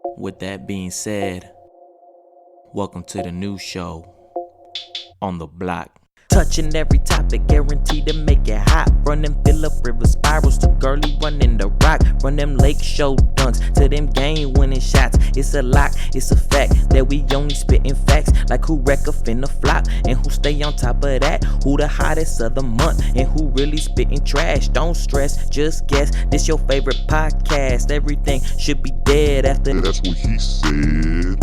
With that being said, welcome to the new show on the block. Touching every topic, guaranteed to make it hot. Run them Phillip River spirals to girly running the rock. Run them lake show dunks to them game winning shots. It's a lock, it's a fact that we only spitting facts. Like who wreck a finna flop and who stay on top of that. Who the hottest of the month and who really spitting trash. Don't stress, just guess. This your favorite podcast. Everything should be dead after. That's what he said.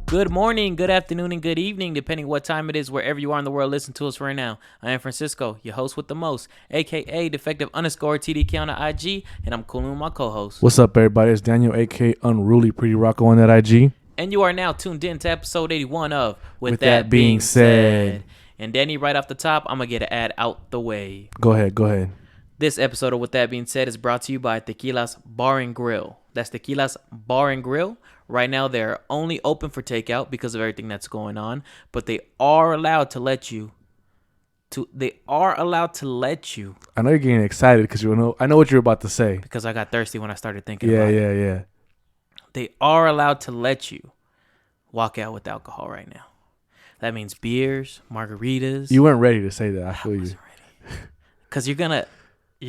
Good morning, good afternoon, and good evening, depending what time it is, wherever you are in the world. Listen to us right now. I am Francisco, your host with the most, aka defective_TDK on the IG, and I'm cooling with my co-host. What's up, everybody? It's Daniel, aka Unruly Pretty Rocco on that IG. And you are now tuned in to episode 81 of With That Being Said. And Danny, right off the top, I'm going to get an ad out the way. Go ahead. This episode of With That Being Said is brought to you by Tequila's Bar and Grill. That's Tequila's Bar and Grill. Right now, they're only open for takeout because of everything that's going on, but they are allowed to let you. I know you're getting excited because I know what you're about to say. Because I got thirsty when I started thinking Yeah, about it. yeah. They are allowed to let you walk out with alcohol right now. That means beers, margaritas. You weren't ready to say that. I feel you. Wasn't ready. Because you're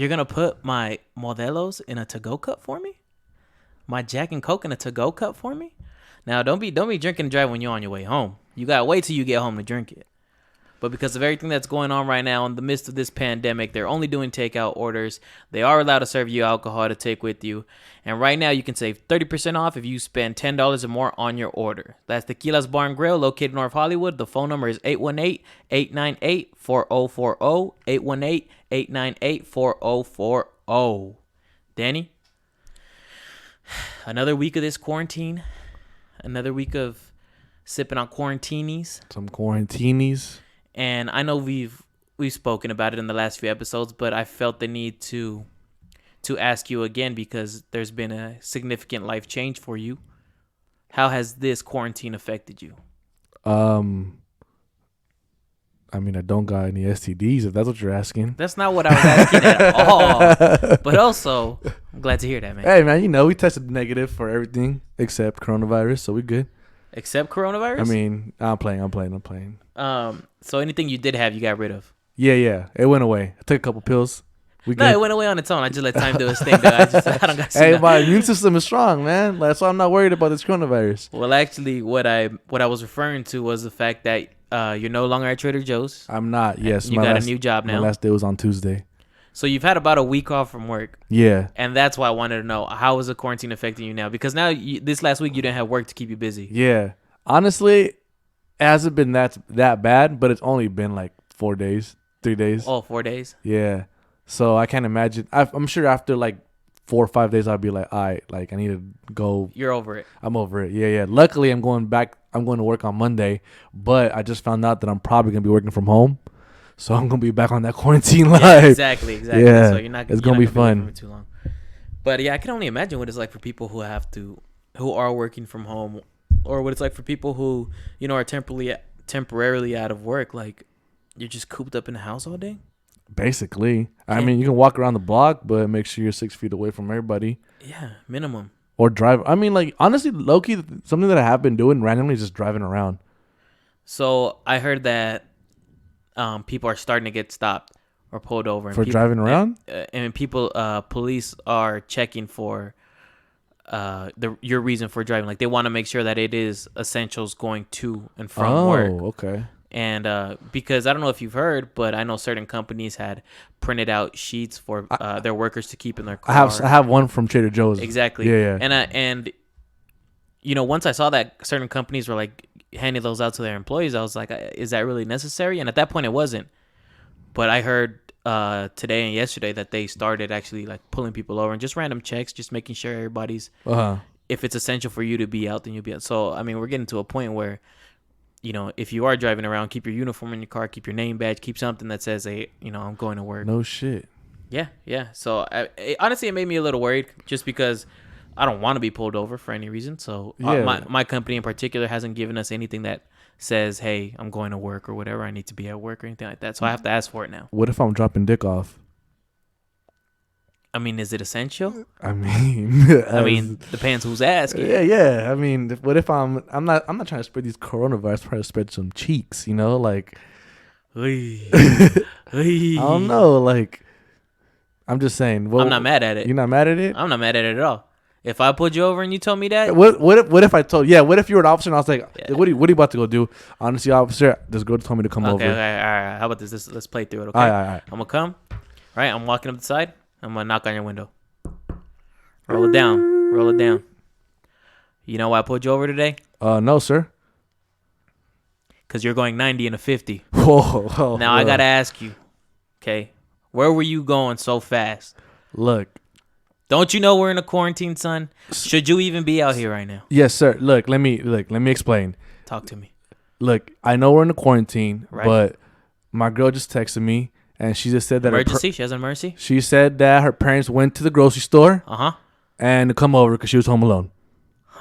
gonna put my Modelos in a to-go cup for me? My Jack and Coke in a to-go cup for me? Now, don't be drinking and driving when you're on your way home. You gotta wait till you get home to drink it. But because of everything that's going on right now in the midst of this pandemic, they're only doing takeout orders. They are allowed to serve you alcohol to take with you. And right now, you can save 30% off if you spend $10 or more on your order. That's Tequila's Bar and Grill, located in North Hollywood. The phone number is 818-898-4040, 818-898-4040. Danny? Another week of this quarantine. Another week of sipping on quarantinis. Some quarantinis. And I know we've spoken about it in the last few episodes, but I felt the need to ask you again because there's been a significant life change for you. How has this quarantine affected you? I mean, I don't got any STDs, if that's what you're asking. That's not what I was asking at all. But also, I'm glad to hear that, man. Hey, man, we tested negative for everything except coronavirus, so we good. Except coronavirus? I mean, I'm playing. So anything you did have, you got rid of? Yeah. It went away. I took a couple pills. It went away on its own. I just let time do its thing. I don't got. Hey, my immune system is strong, man. That's why I'm not worried about this coronavirus. Well, actually, what I was referring to was the fact that you're no longer at Trader Joe's. I'm not. Yes, you got a new job now. My last day was on Tuesday. So you've had about a week off from work. Yeah. And that's why I wanted to know, how is the quarantine affecting you now? Because now this last week you didn't have work to keep you busy. Yeah. Honestly, it hasn't been that bad, but it's only been like 3 days. Oh, 4 days? Yeah. So I can't imagine. I'm sure after like 4 or 5 days, I'll be like, all right, like I need to go. You're over it. I'm over it. Yeah. Luckily, I'm going to work on Monday, but I just found out that I'm probably going to be working from home. So I'm going to be back on that quarantine life. Yeah, exactly. Yeah. So it's going to be fun. For too long. But yeah, I can only imagine what it's like for people who are working from home, or what it's like for people who, are temporarily out of work. Like, you're just cooped up in the house all day. Basically. I mean, you can walk around the block, but make sure you're 6 feet away from everybody. Yeah, minimum. Or drive. I mean, like, honestly, low-key, something that I have been doing randomly is just driving around. So I heard that people are starting to get stopped or pulled over. For driving around? And police are checking for your reason for driving. Like, they want to make sure that it is essentials going to and from work. Oh, okay. And because I don't know if you've heard, but I know certain companies had printed out sheets for their workers to keep in their car. I have one from Trader Joe's. Exactly. Yeah. And once I saw that certain companies were like handing those out to their employees, I was like, is that really necessary? And at that point, it wasn't. But I heard today and yesterday that they started actually like pulling people over and just random checks, just making sure everybody's. If it's essential for you to be out, then you'll be out. So I mean, we're getting to a point where, if you are driving around, keep your uniform in your car, keep your name badge, keep something that says, hey, I'm going to work. No shit. Yeah. So honestly, it made me a little worried just because I don't want to be pulled over for any reason. So my company in particular hasn't given us anything that says, hey, I'm going to work or whatever. I need to be at work or anything like that. So I have to ask for it now. What if I'm dropping dick off? I mean, is it essential? I mean, I mean, depends who's asking. yeah. I mean, what if I'm not trying to spread these coronavirus, I'm trying to spread some cheeks, like Oy. I Oy. don't know, like I'm just saying. Well, I'm not mad at it. You're not mad at it? I'm not mad at it at all. If I pulled you over and you told me that, What if I told? Yeah, what if you were an officer and I was like, Yeah. what are you about to go do? Honestly, officer, this girl told me to come over. okay, all right. How about this? Let's play through it. Okay, All right. I'm gonna come. Right, I'm walking up the side. I'm gonna knock on your window. Roll it down. You know why I pulled you over today? No, sir. Because you're going 90 and a 50. Whoa. Now I gotta ask you, okay, where were you going so fast? Look. Don't you know we're in a quarantine, son? Should you even be out here right now? Yes, sir. Look, let me explain. Talk to me. Look, I know we're in a quarantine, Right. but my girl just texted me and she just said that Emergency? She has an emergency? she said that her parents went to the grocery store Uh-huh. and to come over because she was home alone.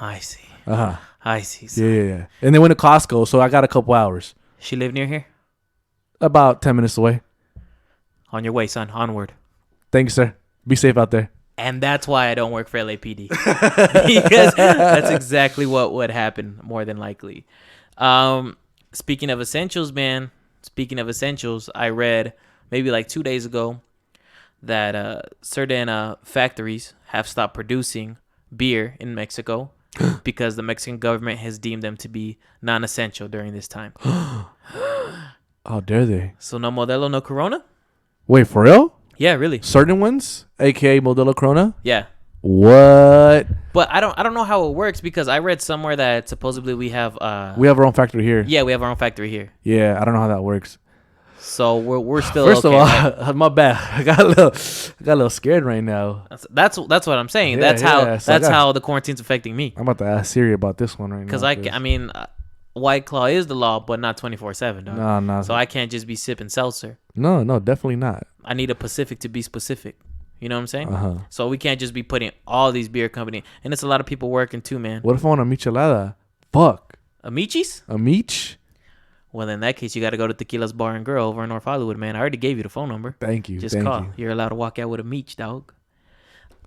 I see. Uh-huh. I see. son. Yeah. And they went to Costco, so I got a couple hours. She live near here? About 10 minutes away. On your way, son. Onward. Thank you, sir. Be safe out there. And that's why I don't work for LAPD. Because that's exactly what would happen, more than likely. Speaking of essentials, man. I read maybe like 2 days ago that certain factories have stopped producing beer in Mexico because the Mexican government has deemed them to be non-essential during this time. How dare they? So no Modelo, no Corona? Wait, for real? Yeah, really. Certain ones, aka Modelo Corona. Yeah. What? But I don't know how it works because I read somewhere that supposedly we have We have our own factory here. yeah, we have our own factory here. Yeah, I don't know how that works. So we're still First okay, of all, right? my bad. I got a little scared right now. That's what I'm saying. Yeah, That's yeah. how the quarantine's affecting me. I'm about to ask Siri about this one right now. Because I mean, White Claw is the law, but not 24/7, dog. No. So I can't just be sipping seltzer. No, definitely not. I need a Pacific to be specific. You know what I'm saying? Uh-huh. So we can't just be putting all these beer company, and it's a lot of people working too, man. What if I want a michelada? Fuck. Amichis? A mich? Well, in that case, you got to go to Tequila's Bar and Grill over in North Hollywood, man. I already gave you the phone number. Thank you. Just thank call. you. You're allowed to walk out with a meech, dog.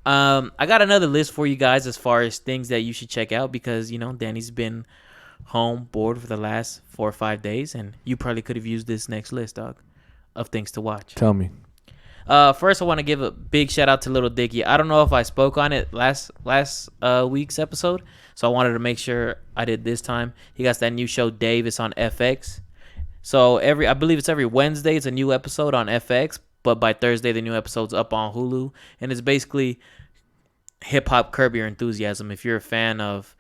I got another list for you guys as far as things that you should check out because, Danny's been home bored for the last 4 or 5 days, and you probably could have used this next list, dog, of things to watch. Tell me. First, I want to give a big shout out to Little Dicky. I don't know if I spoke on it last week's episode, so I wanted to make sure I did this time. He got that new show, Dave. It's on FX. So I believe it's every Wednesday. It's a new episode on FX, but by Thursday the new episode's up on Hulu, and it's basically hip hop Curb Your Enthusiasm. If you're a fan of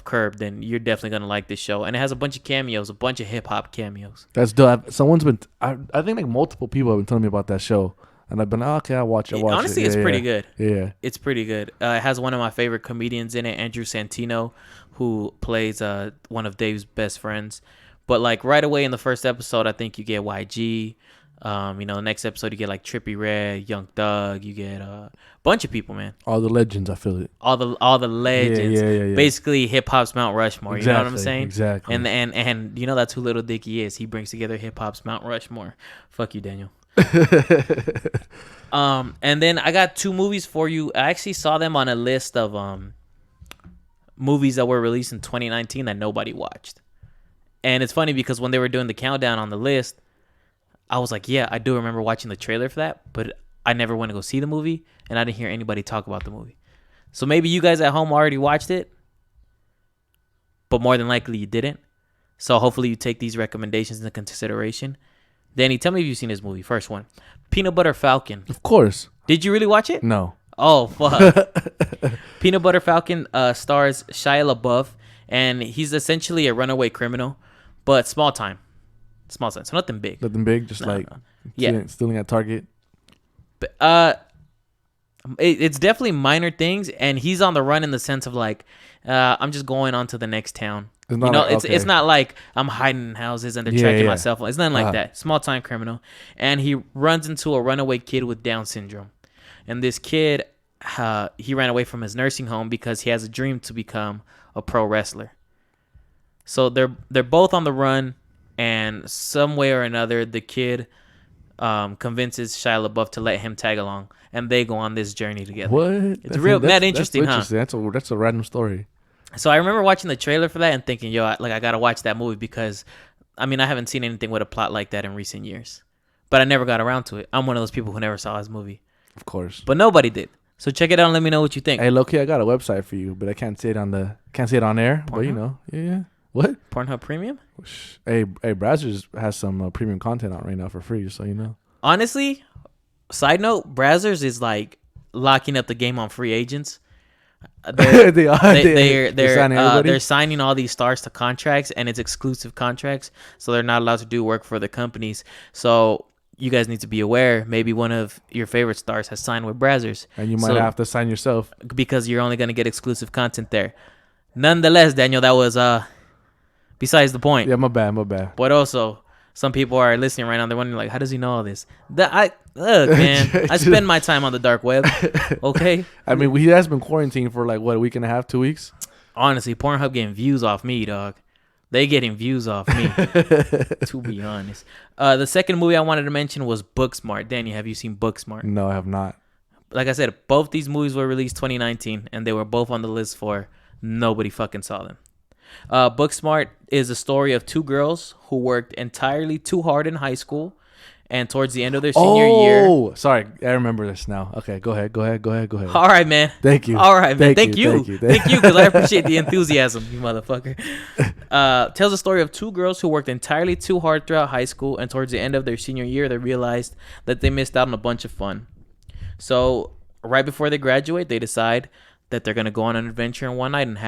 Curb, then you're definitely gonna like this show, and it has a bunch of cameos, a bunch of hip hop cameos. That's dope. Someone's been. I think like multiple people have been telling me about that show, and I've been okay. I'll watch it. Honestly, it's pretty good. Yeah. It's pretty good. It has one of my favorite comedians in it, Andrew Santino, who plays one of Dave's best friends. But like right away in the first episode, I think you get YG. The next episode you get like Trippie Redd, Young Thug. You get a bunch of people, man. All the legends. I feel it. All the legends. Yeah. Basically, hip hop's Mount Rushmore. You know what I'm Exactly, saying? exactly. And that's who Little Dicky is. He brings together hip hop's Mount Rushmore. Fuck you, Daniel. And then I got 2 movies for you. I actually saw them on a list of movies that were released in 2019 that nobody watched. And it's funny because when they were doing the countdown on the list, I was like, yeah, I do remember watching the trailer for that, but I never went to go see the movie, and I didn't hear anybody talk about the movie. So maybe you guys at home already watched it, but more than likely you didn't. So hopefully you take these recommendations into consideration. Danny, tell me if you've seen this movie. First one, Peanut Butter Falcon. Of course. Did you really watch it? No. Oh, fuck. Peanut Butter Falcon stars Shia LaBeouf, and he's essentially a runaway criminal, but small time. So nothing big. Nothing big. Just No. Yeah. Stealing at Target. But, it's definitely minor things, and he's on the run in the sense of like, I'm just going on to the next town. It's not like- it's okay. not like I'm hiding in houses and they're Yeah, tracking yeah. my cell phone. It's nothing like Uh-huh. that. Small time criminal, and he runs into a runaway kid with Down syndrome, and this kid, he ran away from his nursing home because he has a dream to become a pro wrestler. So they're both on the run, and some way or another, the kid convinces Shia LaBeouf to let him tag along, and they go on this journey together. What? It's real mad interesting, huh? That's a random story. So I remember watching the trailer for that and thinking, yo, I gotta watch that movie because, I mean, I haven't seen anything with a plot like that in recent years, but I never got around to it. I'm one of those people who never saw his movie. Of course. But nobody did. So check it out and let me know what you think. Hey, Loki, I got a website for you, but I can't say it on air. Pornhub? But you know, yeah. What? Pornhub Premium? Hey, Brazzers has some premium content out right now for free, just so you know. Honestly, side note, Brazzers is like locking up the game on free agents. They're signing all these stars to contracts, and it's exclusive contracts, so they're not allowed to do work for the companies. So you guys need to be aware. Maybe one of your favorite stars has signed with Brazzers, and you might have to sign yourself because you're only going to get exclusive content there. Nonetheless, Daniel, that was besides the point. Yeah, my bad. But also, some people are listening right now. They're wondering, like, how does he know all this? Man, I spend my time on the dark web. Okay. I mean, he has been quarantined for like what, a week and a half, 2 weeks. Honestly, Pornhub getting views off me, dog. They getting views off me, to be honest. The second movie I wanted to mention was Booksmart. Danny, have you seen Booksmart? No, I have not. Like I said, both these movies were released 2019, and they were both on the list for nobody fucking saw them. Booksmart is a story of two girls who worked entirely too hard in high school, and towards the end of their senior year. Oh, sorry, I remember this now. Okay, go ahead. All right, man. Thank you. All right, man. Thank you, because I you. appreciate the enthusiasm, you motherfucker. Tells a story of two girls who worked entirely too hard throughout high school, and towards the end of their senior year, they realized that they missed out on a bunch of fun. So right before they graduate, they decide that they're gonna go on an adventure in one night and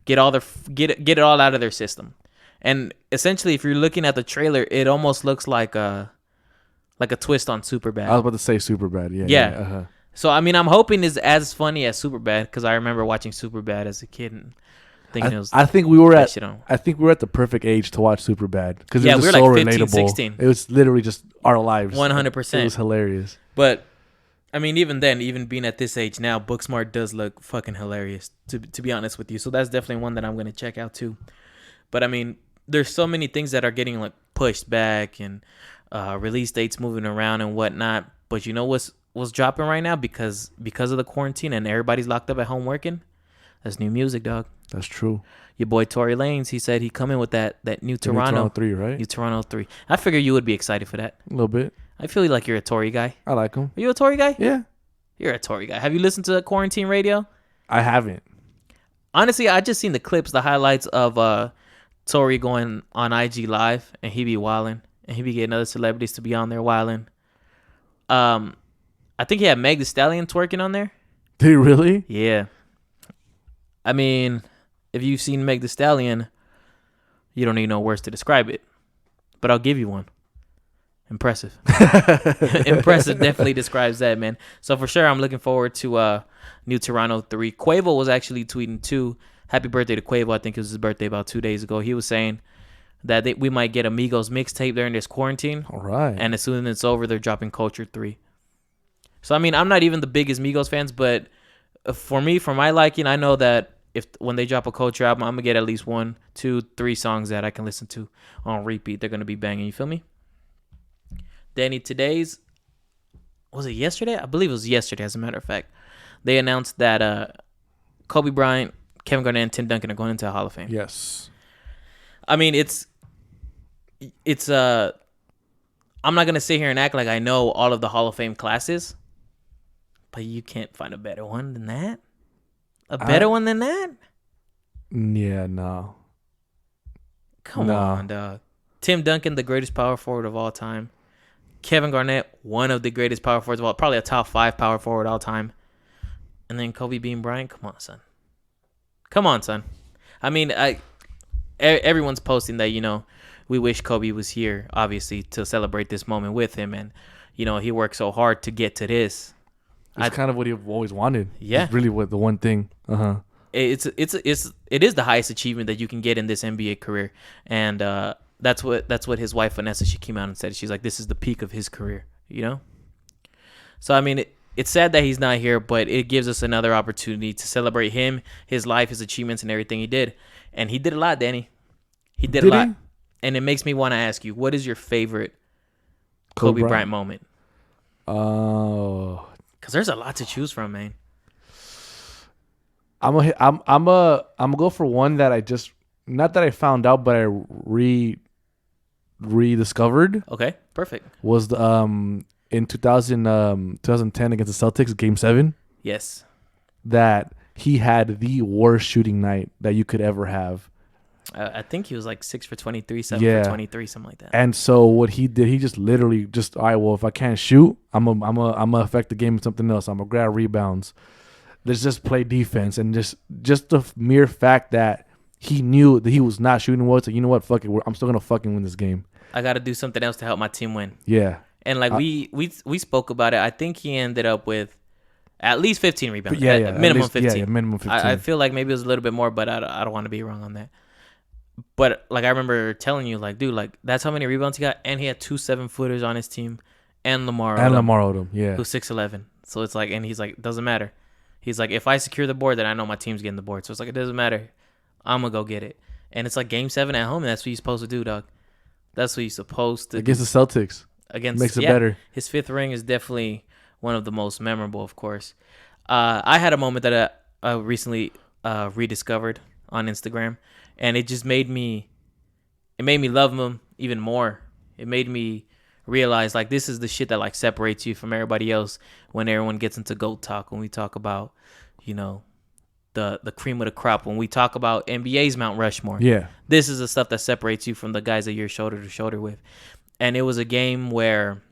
get it all out of their system. And essentially, if you're looking at the trailer, it almost looks like a twist on Superbad. I was about to say Superbad. Yeah. So I mean, I'm hoping it's as funny as Superbad, because I remember watching Superbad as a kid and thinking it was. I think we were at the perfect age to watch Superbad, because it was just so like 15, relatable. 16. It was literally just our lives. 100%. It was hilarious. But I mean, even then, even being at this age now, Booksmart does look fucking hilarious, to be honest with you. So that's definitely one that I'm going to check out too. But I mean, there's so many things that are getting like pushed back and release dates moving around and whatnot. But you know what's dropping right now because of the quarantine and everybody's locked up at home working? That's new music, dog. That's true. Your boy Tory Lanez, he said he coming with that new Toronto. New Toronto 3, right? New Toronto 3. I figure you would be excited for that. A little bit. I feel like you're a Tory guy. I like him. Are you a Tory guy? Yeah. You're a Tory guy. Have you listened to Quarantine Radio? I haven't. Honestly, I just seen the clips, the highlights of Tory going on IG Live, and he be wilding, and he be getting other celebrities to be on there wilding. I think he had Meg Thee Stallion twerking on there. Did he really? Yeah. I mean, if you've seen Meg Thee Stallion, you don't need no words to describe it. But I'll give you one. Impressive. Impressive definitely describes that, man. So for sure, I'm looking forward to New Toronto 3. Quavo was actually tweeting too. Happy birthday to Quavo. I think it was his birthday about 2 days ago. He was saying that we might get a Migos mixtape during this quarantine. All right. And as soon as it's over, they're dropping Culture 3. So, I mean, I'm not even the biggest Migos fans, but for me, for my liking, I know that when they drop a Culture album, I'm going to get at least 1, 2, 3 songs that I can listen to on repeat. They're going to be banging. You feel me? Danny, was it yesterday? I believe it was yesterday, as a matter of fact. They announced that Kobe Bryant, Kevin Garnett, and Tim Duncan are going into the Hall of Fame. Yes. I mean, it's I'm not going to sit here and act like I know all of the Hall of Fame classes, but you can't find a better one than that? A better one than that? Yeah, no. Come on, dog. Tim Duncan, the greatest power forward of all time. Kevin Garnett, one of the greatest power forwards of all, probably a top 5 power forward all time. And then Kobe Bean Bryant. Come on, son. I mean, everyone's posting that, you know, we wish Kobe was here, obviously, to celebrate this moment with him. And, you know, he worked so hard to get to this. It's kind of what he always wanted. Yeah. It's really what the one thing. It is the highest achievement that you can get in this NBA career. And that's what his wife, Vanessa, she came out and said. She's like, this is the peak of his career, you know? So, I mean, it's sad that he's not here, but it gives us another opportunity to celebrate him, his life, his achievements, and everything he did. And he did a lot, Danny. He did a lot. And it makes me want to ask you, what is your favorite Kobe Bryant moment? Oh, Because there's a lot to choose from, man. I'm gonna go for one that I just not that I found out, but I rediscovered. Okay, perfect. Was the in 2010 against the Celtics, Game 7, Yes. that he had the worst shooting night that you could ever have. I think he was like 6 for 23, 7 Yeah. for 23, something like that. And so what he did, he just literally just, all right, well, if I can't shoot, I'm gonna affect the game with something else. I'm gonna grab rebounds. Let's just play defense, and just the mere fact that he knew that he was not shooting well. So you know what, fuck it, I'm still gonna fucking win this game. I got to do something else to help my team win. Yeah, And like we spoke about it. I think he ended up with at least 15 rebounds. yeah, Minimum least, 15. Yeah, minimum 15. I feel like maybe it was a little bit more, but I don't want to be wrong on that. But like I remember telling you, like, dude, like that's how many rebounds he got, and he had 2 7-footers on his team, and Lamar Odom, yeah, who's 6'11". So it's like, and he's like, doesn't matter. He's like, if I secure the board, then I know my team's getting the board. So it's like, it doesn't matter. I'm gonna go get it. And it's like Game 7 at home, and that's what you're supposed to do, dog. That's what you're supposed to against do. the Celtics. Makes it better. His 5th ring is definitely one of the most memorable, of course. I had a moment that I recently rediscovered on Instagram, and it just made me love him even more. It made me realize, like, this is the shit that like separates you from everybody else. When everyone gets into GOAT talk, when we talk about, you know, the cream of the crop, when we talk about NBA's Mount Rushmore, Yeah, this is the stuff that separates you from the guys that you're shoulder to shoulder with. And it was a game where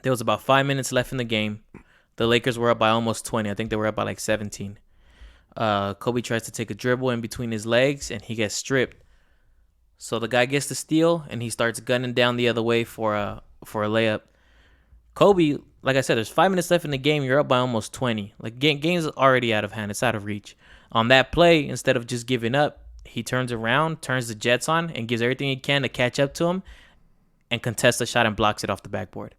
there was about 5 minutes left in the game. The Lakers were up by almost 20. I think they were up by like 17. Kobe tries to take a dribble in between his legs, and he gets stripped. So the guy gets the steal, and he starts gunning down the other way for a layup. Kobe, like I said, there's 5 minutes left in the game. You're up by almost 20. Like, game's already out of hand. It's out of reach. On that play, instead of just giving up, he turns around, turns the Jets on, and gives everything he can to catch up to him and contests the shot and blocks it off the backboard.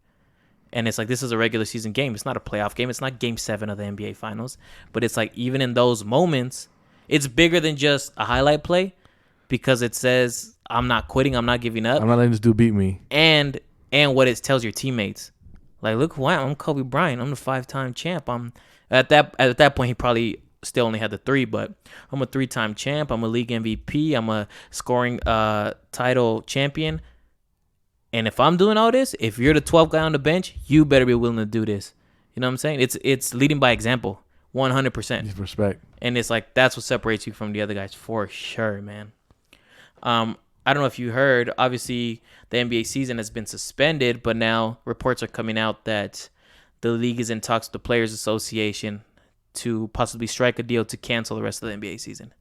And it's like, this is a regular season game. It's not a playoff game. It's not Game 7 of the NBA Finals. But it's like, even in those moments, it's bigger than just a highlight play, because it says, I'm not quitting. I'm not giving up. I'm not letting this dude beat me. And what it tells your teammates. Like, look who I am. I'm Kobe Bryant. I'm the 5-time champ. I'm at that point, he probably still only had the 3, but I'm a 3-time champ. I'm a league MVP. I'm a scoring title champion. And if I'm doing all this, if you're the 12th guy on the bench, you better be willing to do this. You know what I'm saying? It's leading by example, 100%. Respect. And it's like, that's what separates you from the other guys for sure, man. I don't know if you heard, obviously the NBA season has been suspended, but now reports are coming out that the league is in talks with the Players Association to possibly strike a deal to cancel the rest of the NBA season.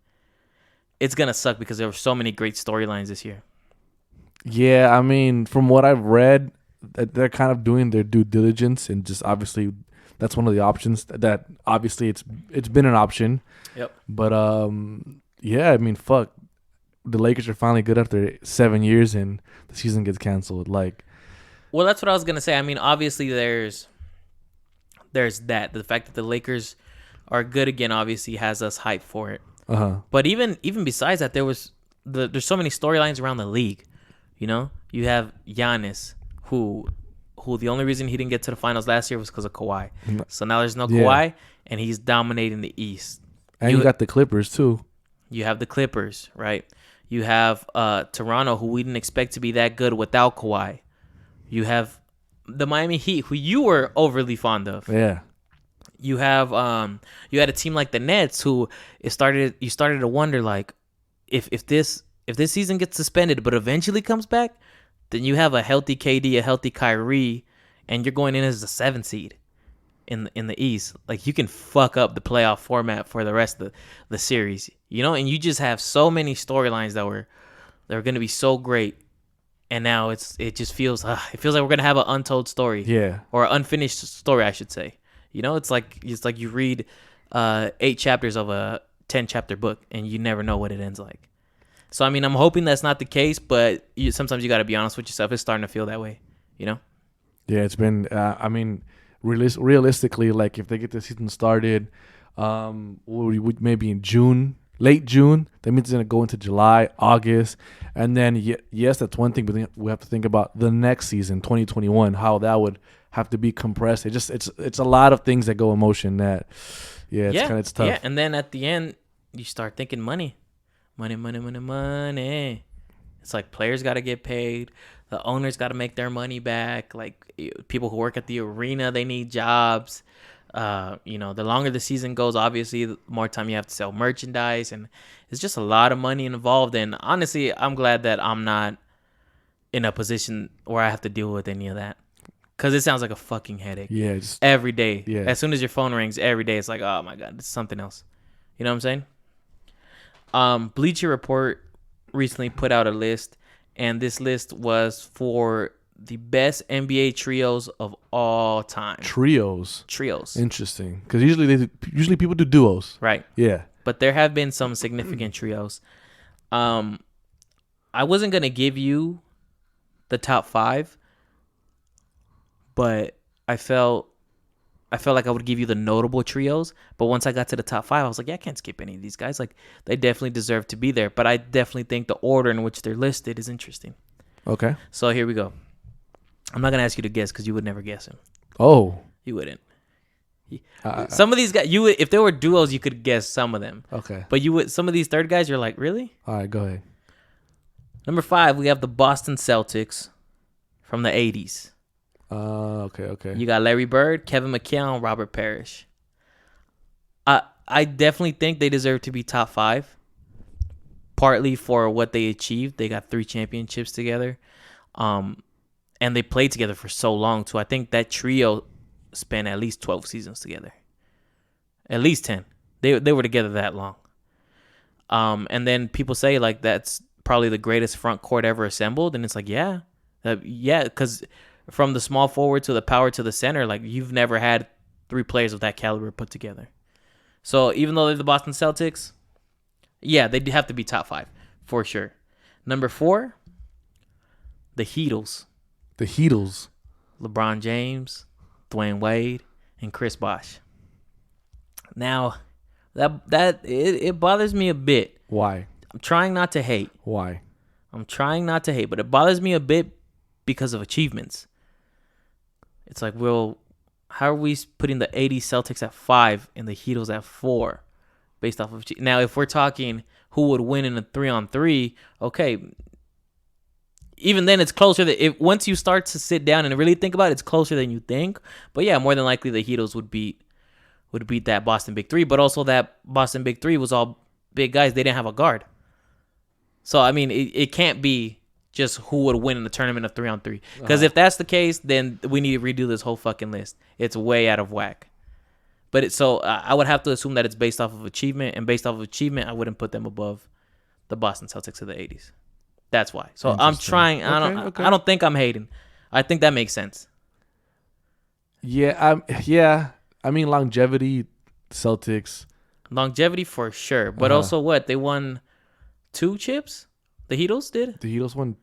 It's going to suck because there were so many great storylines this year. Yeah, I mean, from what I've read, they're kind of doing their due diligence, and just obviously that's one of the options that obviously it's been an option. Yep. But yeah, I mean, fuck. The Lakers are finally good after 7 years, and the season gets canceled. Like, well, that's what I was gonna say. I mean, obviously there's that. The fact that the Lakers are good again obviously has us hyped for it. But even besides that, there's so many storylines around the league. You know, you have Giannis, who the only reason he didn't get to the finals last year was because of Kawhi. So now there's no Kawhi, and he's dominating the East. And you got the Clippers too. You have the Clippers, right? You have Toronto, who we didn't expect to be that good without Kawhi. You have the Miami Heat, who you were overly fond of. Yeah. You have you had a team like the Nets, who you started to wonder, like, if this season gets suspended but eventually comes back, then you have a healthy KD, a healthy Kyrie, and you're going in as the 7th seed in the East. Like, you can fuck up the playoff format for the rest of the series, you know. And you just have so many storylines that were going to be so great, and now it just feels like we're going to have an untold story, or an unfinished story, I should say. You know, it's like you read 8 chapters of a 10-chapter book, and you never know what it ends like. So, I mean, I'm hoping that's not the case, but sometimes you got to be honest with yourself. It's starting to feel that way, you know? Yeah, it's been, I mean, realistically, like, if they get the season started maybe in June, late June. That means it's going to go into July, August. And then, yes, that's one thing. But then we have to think about the next season, 2021, how that would have to be compressed. It's a lot of things that go in motion that, it's tough. Yeah, and then at the end, you start thinking money. It's like players got to get paid. The owners got to make their money back. Like people who work at the arena, they need jobs. The longer the season goes, obviously, the more time you have to sell merchandise. And it's just a lot of money involved. And honestly, I'm glad that I'm not in a position where I have to deal with any of that. Because it sounds like a fucking headache. Yeah. Every day. Yeah. As soon as your phone rings, every day, it's like, oh, my God, it's something else. You know what I'm saying? Bleacher Report recently put out a list. And this list was for the best NBA trios of all time. Trios. Interesting. Because usually people do duos. Right. Yeah. But there have been some significant trios. I wasn't going to give you the top 5. But I felt like I would give you the notable trios. But once I got to the top 5, I was like, yeah, I can't skip any of these guys. Like, they definitely deserve to be there. But I definitely think the order in which they're listed is interesting. Okay. So here we go. I'm not going to ask you to guess because you would never guess him. Oh. You wouldn't. Some of these guys, if there were duos, you could guess some of them. Okay. But some of these third guys, you're like, really? All right, go ahead. Number 5, we have the Boston Celtics from the 80s. Okay. You got Larry Bird, Kevin McHale, Robert Parrish. I definitely think they deserve to be top 5. Partly for what they achieved. They got 3 championships together. And they played together for so long, too. I think that trio spent at least 12 seasons together. At least 10. They were together that long. And then people say, like, that's probably the greatest front court ever assembled. And it's like, yeah, because from the small forward to the power to the center, like, you've never had 3 players of that caliber put together. So even though they're the Boston Celtics, yeah, they have to be top 5 for sure. Number 4, the Heatles. The Heatles. LeBron James, Dwayne Wade, and Chris Bosh. Now, that it bothers me a bit. Why? I'm trying not to hate. Why? I'm trying not to hate, but it bothers me a bit because of achievements. It's like, well, how are we putting the 80 Celtics at 5 and the Heatles at 4 based off of... Now, if we're talking who would win in a 3-on-3, okay, even then it's closer. Once you start to sit down and really think about it, it's closer than you think. But yeah, more than likely the Heatles would beat that Boston Big Three. But also that Boston Big Three was all big guys. They didn't have a guard. So, I mean, it can't be just who would win in the tournament of 3-on-3. Because if that's the case, then we need to redo this whole fucking list. It's way out of whack. But I would have to assume that it's based off of achievement. And based off of achievement, I wouldn't put them above the Boston Celtics of the 80s. That's why. So I'm trying. Okay. I don't think I'm hating. I think that makes sense. Yeah. I mean, longevity, Celtics. Longevity for sure. But also what? They won 2 chips? The Heatles did? The Heatles won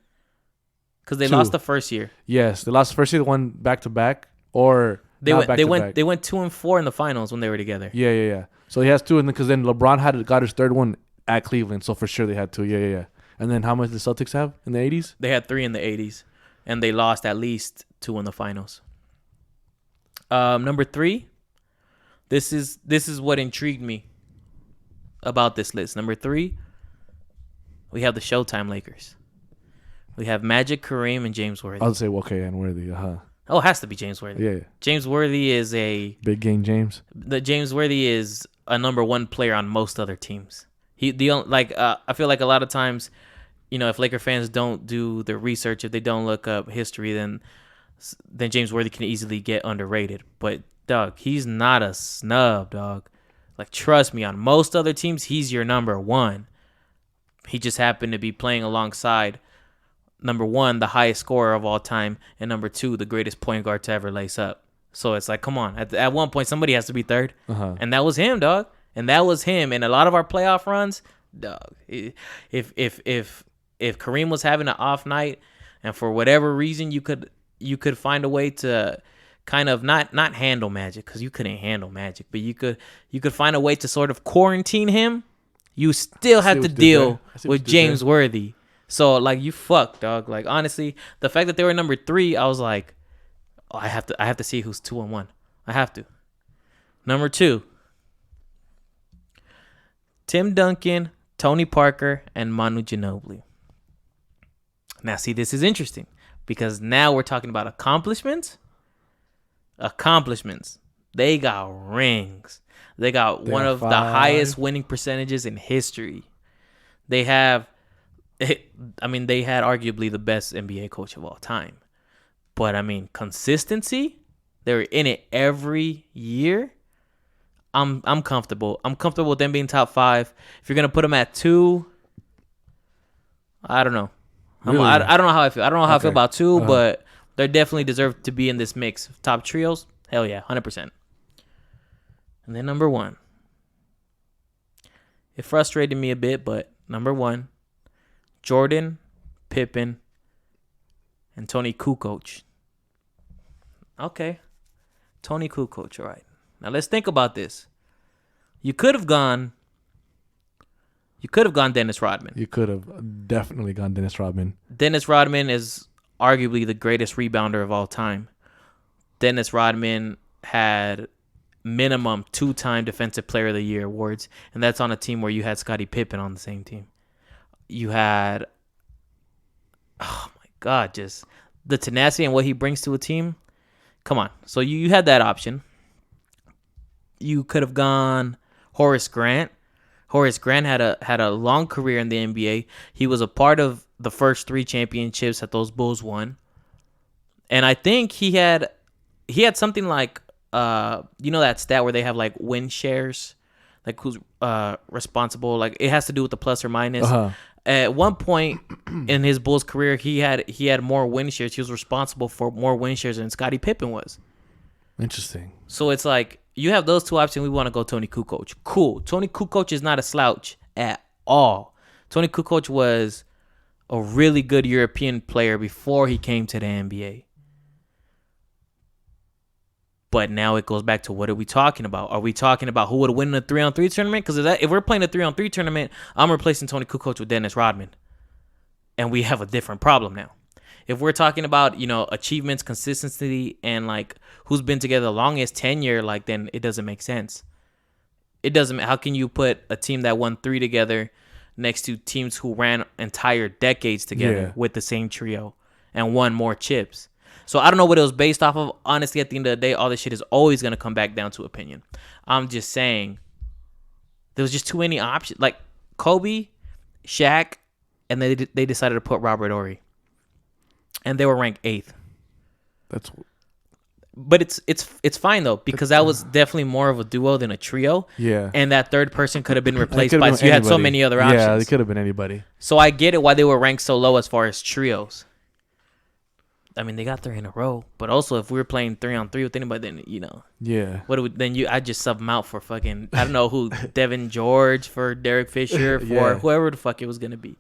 because they lost the first year. Yes, they lost the first year. They won back to back, or they went 2-4 in the finals when they were together. Yeah. So he has 2, and because then LeBron got his 3rd one at Cleveland, so for sure they had 2. Yeah. And then how much did the Celtics have in the 80s? They had 3 in the 80s, and they lost at least 2 in the finals. Number 3, this is what intrigued me about this list. Number 3. We have the Showtime Lakers. We have Magic, Kareem, and James Worthy. I'll say, okay, and Worthy. Oh, it has to be James Worthy. Yeah. James Worthy is big game. James. The James Worthy is a number 1 player on most other teams. I feel like a lot of times, if Laker fans don't do their research, if they don't look up history, then James Worthy can easily get underrated. But dog, he's not a snub, dog. Like, trust me, on most other teams, he's your number 1. He just happened to be playing alongside, number 1, the highest scorer of all time, and number 2, the greatest point guard to ever lace up. So it's like, come on. At one point, somebody has to be 3rd. And that was him, dog. And that was him. And a lot of our playoff runs, dog, if Kareem was having an off night and for whatever reason you could find a way to kind of not handle Magic, because you couldn't handle Magic, but you could find a way to sort of quarantine him. you still have to what you did deal there. I see what with you did James there. Worthy. So like you fucked, dog. Like honestly, the fact that they were number 3, I was like, oh, I have to see who's 2-1. I have to. Number 2, Tim Duncan, Tony Parker, and Manu Ginobili. Now, see, this is interesting because now we're talking about accomplishments. Accomplishments. They got rings. They got one of the highest winning percentages in history. They have, I mean, they had arguably the best NBA coach of all time. But, I mean, consistency, they were in it every year. I'm comfortable. I'm comfortable with them being top 5. If you're going to put them at 2, I don't know. Really? I don't know how I feel. I don't know how I feel Okay. about 2, but they definitely deserve to be in this mix. Top trios, hell yeah, 100%. And then number 1. It frustrated me a bit, but number 1, Jordan, Pippen, and Tony Kukoc. Okay. Tony Kukoc, all right. Now let's think about this. You could have gone Dennis Rodman. You could have definitely gone Dennis Rodman. Dennis Rodman is arguably the greatest rebounder of all time. Dennis Rodman had minimum 2-time Defensive Player of the Year awards, and that's on a team where you had Scottie Pippen on the same team. You had, oh my God, just the tenacity and what he brings to a team. Come on. So you had that option. You could have gone Horace Grant. Horace Grant had a long career in the NBA. He was a part of the first 3 championships that those Bulls won. And I think he had something like that stat where they have like win shares, like who's responsible, like it has to do with the plus or minus. At one point in his Bulls career, he had more win shares. He was responsible for more win shares than Scottie Pippen was. Interesting. So it's like you have those 2 options. We want to go Tony Kukoc. Cool. Tony Kukoc is not a slouch at all. Tony Kukoc was a really good European player before he came to the NBA. But now it goes back to what are we talking about? Are we talking about who would win a 3-on-3 tournament? Because if we're playing a 3-on-3 tournament, I'm replacing Tony Kukoc with Dennis Rodman. And we have a different problem now. If we're talking about, achievements, consistency, and like who's been together the longest tenure, like then it doesn't make sense. It doesn't. How can you put a team that won 3 together next to teams who ran entire decades together with the same trio and won more chips? So I don't know what it was based off of. Honestly, at the end of the day, all this shit is always gonna come back down to opinion. I'm just saying there was just too many options. Like Kobe, Shaq, and they decided to put Robert Horry. And they were ranked 8th. But it's fine though, because that was definitely more of a duo than a trio. Yeah. And that third person could have been replaced by, so you had so many other options. Yeah, it could have been anybody. So I get it why they were ranked so low as far as trios. I mean, they got 3 in a row, but also if we were playing 3-on-3 with anybody, then Yeah. I just sub them out for fucking, I don't know who, Devin George, for Derek Fisher, for whoever the fuck it was gonna be.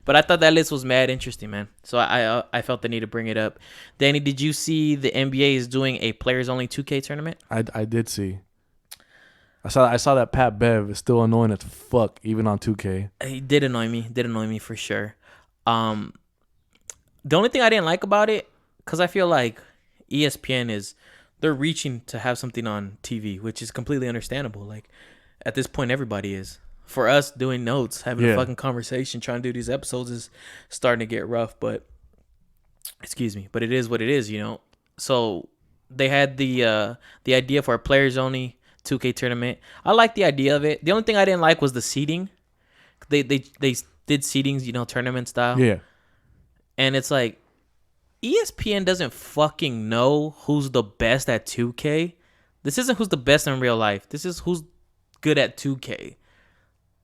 But I thought that list was mad interesting, man. So I felt the need to bring it up. Danny, did you see the NBA is doing a players only 2K tournament? I did see. I saw that Pat Bev is still annoying as fuck, even on 2K. He did annoy me for sure. The only thing I didn't like about it, because I feel like ESPN they're reaching to have something on TV, which is completely understandable. Like at this point, everybody is. For us doing notes, having a fucking conversation, trying to do these episodes is starting to get rough, but it is what it is, So they had the idea for a players only 2K tournament. I like the idea of it. The only thing I didn't like was the seeding. They did seedings, tournament style. Yeah. And it's like ESPN doesn't fucking know who's the best at 2K. This isn't who's the best in real life. This is who's good at 2K.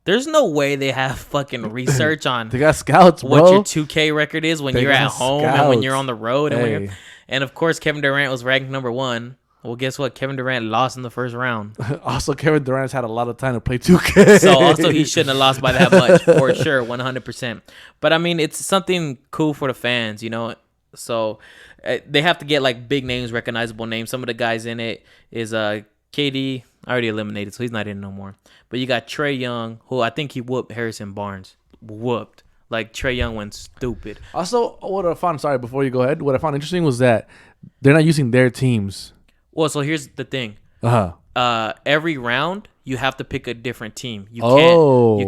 There's no way they have fucking research on they got scouts, bro. What your 2K record is when you're at home and when you're on the road. And of course, Kevin Durant was ranked number 1. Well, guess what? Kevin Durant lost in the first round. Also, Kevin Durant's had a lot of time to play 2K. So also he shouldn't have lost by that much, for sure, 100%. But I mean, it's something cool for the fans, So they have to get like big names, recognizable names. Some of the guys in it is KD, I already eliminated, so he's not in no more. But you got Trae Young, who I think he whooped Harrison Barnes. Whooped. Like, Trae Young went stupid. Also, what I found, sorry, before you go ahead, what I found interesting was that they're not using their teams. Well, so here's the thing. Every round, you have to pick a different team. You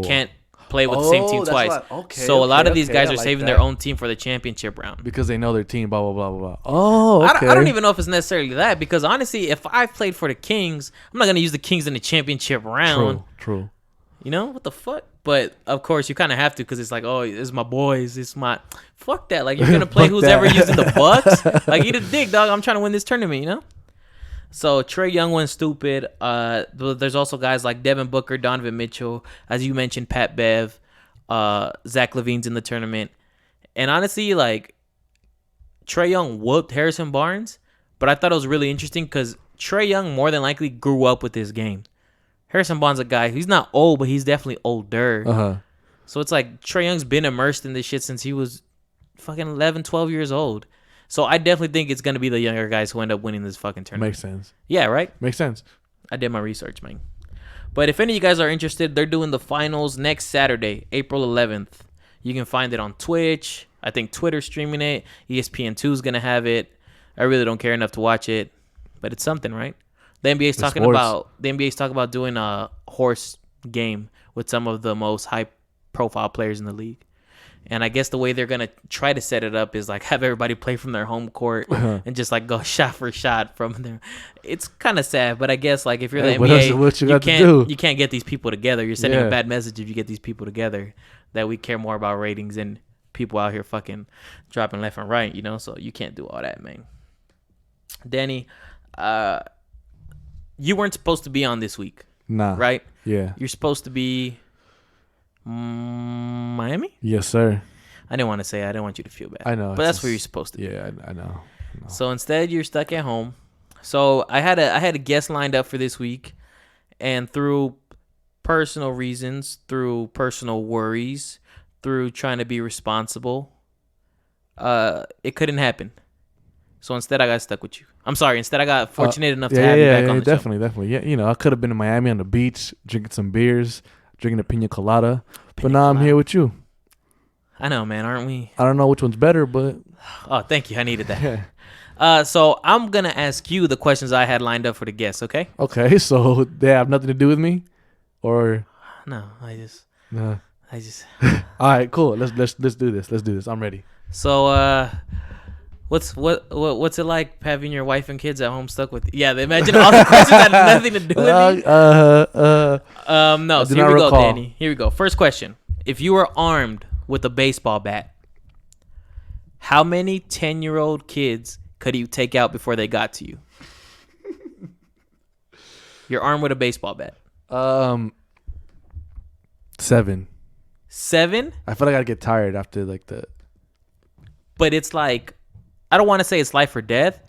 can't play with the same team twice. So a lot of these guys are saving their own team for the championship round. Because they know their team, blah, blah, blah, blah, blah. Oh, okay. I don't even know if it's necessarily that, because honestly, if I played for the Kings, I'm not going to use the Kings in the championship round. True. You know, what the fuck? But, of course, you kind of have to, because it's like, oh, it's my boys. It's my... Fuck that. Like, you're going to play who's ever using the Bucks? Like, eat a dick, dog. I'm trying to win this tournament, you know? So, Trae Young went stupid. There's also guys like Devin Booker, Donovan Mitchell. As you mentioned, Pat Bev. Zach LaVine's in the tournament. And honestly, like, Trae Young whooped Harrison Barnes. But I thought it was really interesting because Trae Young more than likely grew up with this game. Harrison Barnes, a guy, he's not old, but he's definitely older. So it's like Trae Young's been immersed in this shit since he was fucking 11, 12 years old. So I definitely think it's going to be the younger guys who end up winning this fucking tournament. Makes sense. Yeah, right? Makes sense. I did my research, man. But if any of you guys are interested, they're doing the finals next Saturday, April 11th. You can find it on Twitch. I think Twitter's streaming it. ESPN2 is going to have it. I really don't care enough to watch it, but it's something, right? The NBA's talking about doing a horse game with some of the most high-profile players in the league. And I guess the way they're going to try to set it up is like have everybody play from their home court and just like go shot for shot from there. It's kind of sad, but I guess like if you're the NBA, you can't get these people together. You're sending a bad message if you get these people together that we care more about ratings and people out here fucking dropping left and right, you know? So you can't do all that, man. Danny, you weren't supposed to be on this week. Nah. Right? Yeah. You're supposed to be Miami? Yes, sir. I didn't want to say it. I didn't want you to feel bad. I know. But that's where you're supposed to be. Yeah, I know. So instead, you're stuck at home. So I had a guest lined up for this week. And through personal reasons, through personal worries, through trying to be responsible, it couldn't happen. So instead, I got stuck with you. I'm sorry. Instead, I got fortunate enough to have you back on the show. Definitely. Yeah, you know, I could have been in Miami on the beach, drinking some beers, drinking a pina colada. But now I'm here with you. I know, man. Aren't we? I don't know which one's better, but... Oh, thank you. I needed that. So I'm going to ask you the questions I had lined up for the guests, okay? Okay, so they have nothing to do with me? Or... No, I just... All right, cool. Let's do this. Let's do this. I'm ready. So, what's it like having your wife and kids at home stuck with you? Yeah, imagine all the questions that have nothing to do with me. No, so here we go, Danny. Here we go. First question. If you were armed with a baseball bat, how many 10-year-old kids could you take out before they got to you? You're armed with a baseball bat. 7. 7? I feel like I'd get tired after like the... But it's like, I don't want to say it's life or death,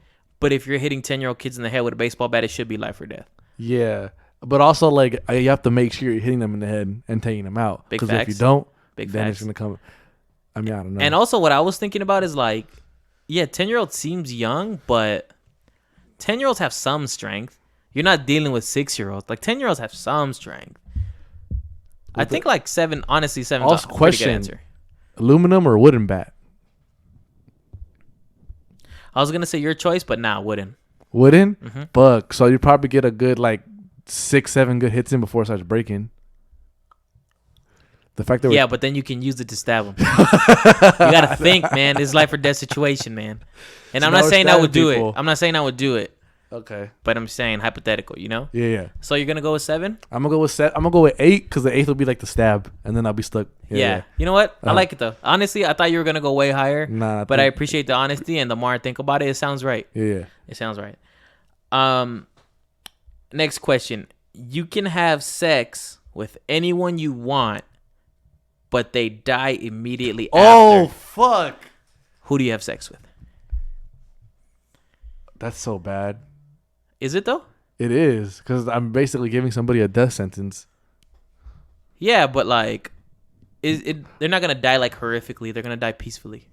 but if you're hitting 10-year-old kids in the head with a baseball bat, it should be life or death. Yeah. But also, like, you have to make sure you're hitting them in the head and taking them out. Big facts. Because if you don't, Big then facts. it's going to come... I mean, I don't know. And also what I was thinking about is like, yeah, 10-year-old seems young, but 10-year-olds have some strength. You're not dealing with 6-year-olds. Like, 10-year-olds have some strength. I think like 7, honestly, 7 is a pretty good answer. Aluminum or wooden bat? I was going to say your choice, but nah, wooden. Wooden? Mm-hmm. Fuck. So you probably get a good like 6, 7 good hits in before it starts breaking. The fact that yeah, but then you can use it to stab them. You got to think, man. This is life or death situation, man. And so I'm not saying I would do it. I'm not saying I would do it. Okay. But I'm saying hypothetical, you know? Yeah. So you're going to go with 7? I'm going to go with 7. I'm going to go with 8 because the 8th will be like the stab and then I'll be stuck. Yeah. You know what? I like it though. Honestly, I thought you were going to go way higher. Nah. But I appreciate the honesty, and the more I think about it, it sounds right. Yeah. It sounds right. Next question. You can have sex with anyone you want, but they die immediately after. Oh, fuck. Who do you have sex with? That's so bad. Is it though? It is, because I'm basically giving somebody a death sentence. Yeah, but like, they're not gonna die like horrifically. They're gonna die peacefully.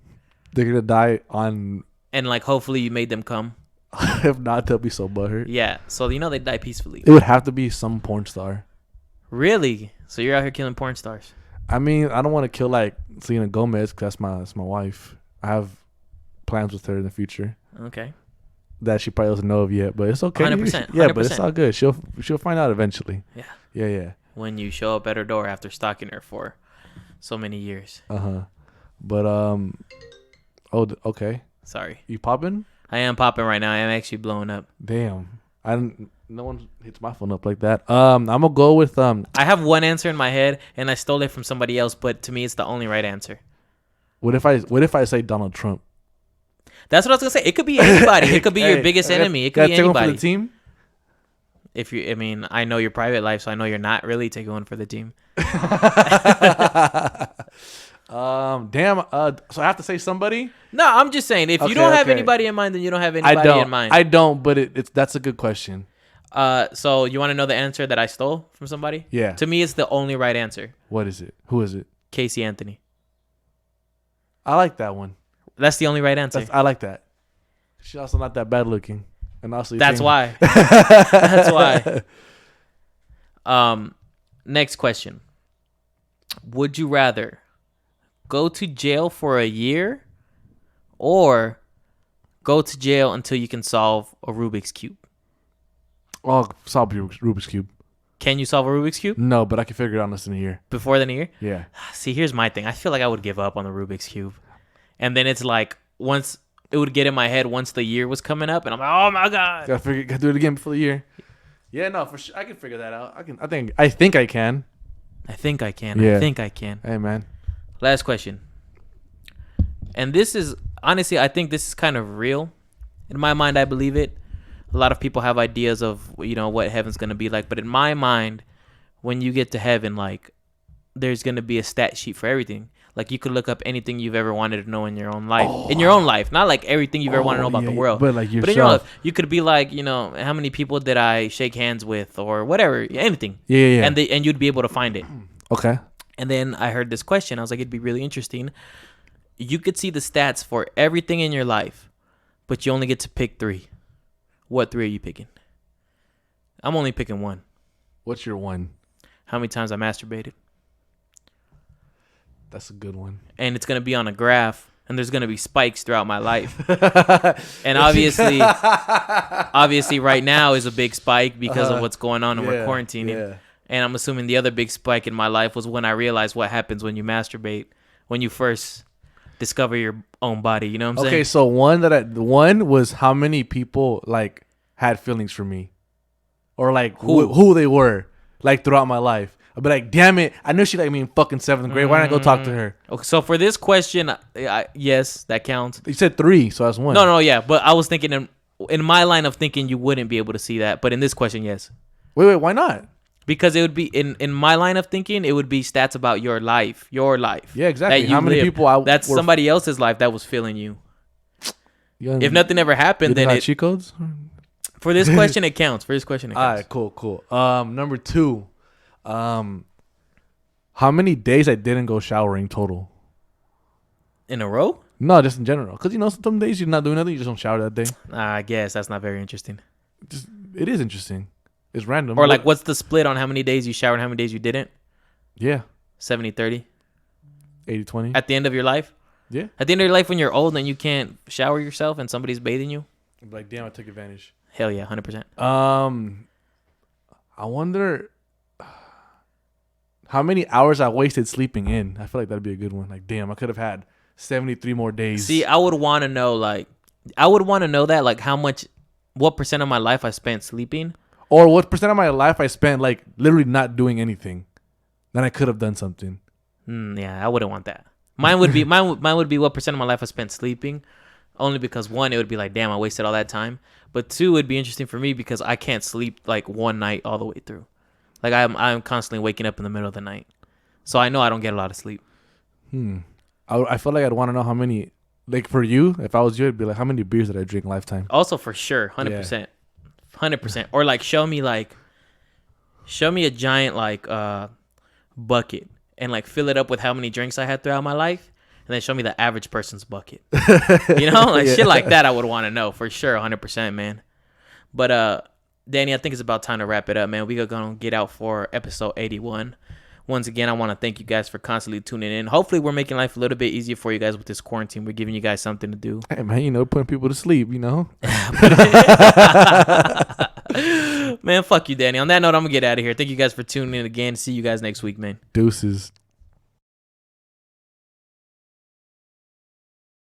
They're gonna die on. And like, hopefully, you made them come. If not, they'll be so butthurt. Yeah. So they die peacefully. It would have to be some porn star. Really? So you're out here killing porn stars? I mean, I don't want to kill like Selena Gomez because that's my wife. I have plans with her in the future Okay. that she probably doesn't know of yet, but it's okay. 100%, Yeah, but it's 100%. all good. She'll find out eventually. Yeah. Yeah. When you show up at her door after stalking her for so many years. But okay. Sorry. You popping? I am popping right now. I am actually blowing up. Damn. No one hits my phone up like that. I'm gonna go with I have one answer in my head, and I stole it from somebody else, but to me, it's the only right answer. What if I say Donald Trump? That's what I was gonna say. It could be anybody. It could be your biggest enemy. It could be take one for anybody. the team. I know your private life, so I know you're not really taking one for the team. Damn. So I have to say somebody. No, I'm just saying. If you Okay, don't have okay. anybody in mind, then you don't have anybody in mind. I don't. But that's a good question. So you want to know the answer that I stole from somebody? Yeah. To me, it's the only right answer. What is it? Who is it? Casey Anthony. I like that one. That's the only right answer. I like that. She's also not that bad looking, and also That's why. That's why. Next question. Would you rather go to jail for a year or go to jail until you can solve a Rubik's Cube? Oh, solve Rubik's Cube. Can you solve a Rubik's Cube No, but I can figure it out in less than a year. before then a year? Yeah. See, here's my thing. I feel like I would give up on the Rubik's Cube. And then it's like once it would get in my head once the year was coming up and I'm like, oh my God. Gotta do it again before the year. Yeah, no, for sure. I can figure that out. I think I can. I think I can. Yeah. I think I can. Hey, man. Last question. And this is, honestly, I think this is kind of real. In my mind, I believe it. A lot of people have ideas of, what heaven's going to be like. But in my mind, when you get to heaven, like, there's going to be a stat sheet for everything. Like, you could look up anything you've ever wanted to know in your own life. In your own life. Not like everything you've ever wanted to know about the world. But like yourself. But in your life, you could be like, how many people did I shake hands with or whatever. Anything. Yeah. And you'd be able to find it. Okay. And then I heard this question. I was like, it'd be really interesting. You could see the stats for everything in your life, but you only get to pick 3. What 3 are you picking? I'm only picking 1. What's your one? How many times I masturbated? That's a good one. And it's going to be on a graph, and there's going to be spikes throughout my life. And obviously right now is a big spike because of what's going on and we're quarantining. Yeah. And I'm assuming the other big spike in my life was when I realized what happens when you masturbate, when you first discover your own body. You know what I'm saying? Okay, so one was how many people like had feelings for me, or like who they were like throughout my life. I'd be like, damn it, I knew she liked me in fucking 7th grade. Why didn't I go talk to her? Okay, so for this question, yes, that counts. You said 3, so that's 1. No, yeah, but I was thinking in my line of thinking you wouldn't be able to see that, but in this question, yes. Wait, why not? Because it would be in my line of thinking, it would be stats about your life. Yeah, exactly. That you How many lived. people? That's somebody else's life that was feeling you. If nothing ever happened, then cheat codes. For this question, it counts. For this question, it All counts. right, cool. Number 2, how many days I didn't go showering total? In a row? No, just in general. Because some days you're not doing nothing, you just don't shower that day. I guess that's not very interesting. It is interesting. It's random. Or like, what's the split on how many days you showered and how many days you didn't? Yeah. 70-30? 80-20. At the end of your life? Yeah. At the end of your life when you're old and you can't shower yourself and somebody's bathing you? I'm like, damn, I took advantage. Hell yeah, 100%. I wonder how many hours I wasted sleeping in. I feel like that'd be a good one. Like, damn, I could have had 73 more days. See, I would want to know, that, like, what % of my life I spent sleeping. Or what % of my life I spent, like, literally not doing anything. Then I could have done something. Yeah, I wouldn't want that. Mine would be what % of my life I spent sleeping. Only because, 1, it would be like, damn, I wasted all that time. But 2, it would be interesting for me because I can't sleep, like, one night all the way through. Like, I'm constantly waking up in the middle of the night. So I know I don't get a lot of sleep. I feel like I'd want to know how many, like, for you, if I was you, it'd be like, how many beers did I drink lifetime? Also, for sure, 100%. 100%. Or, like, show me a giant, like, bucket and, like, fill it up with how many drinks I had throughout my life. then show me the average person's bucket. You know, like shit like that I would want to know for sure, 100%, man. But Danny, I think it's about time to wrap it up, man. We are going to get out for episode 81. Once again, I want to thank you guys for constantly tuning in. Hopefully, we're making life a little bit easier for you guys with this quarantine. We're giving you guys something to do. Hey, man, you know, putting people to sleep, you know? Man, fuck you, Danny. On that note, I'm going to get out of here. Thank you guys for tuning in again. See you guys next week, man. Deuces.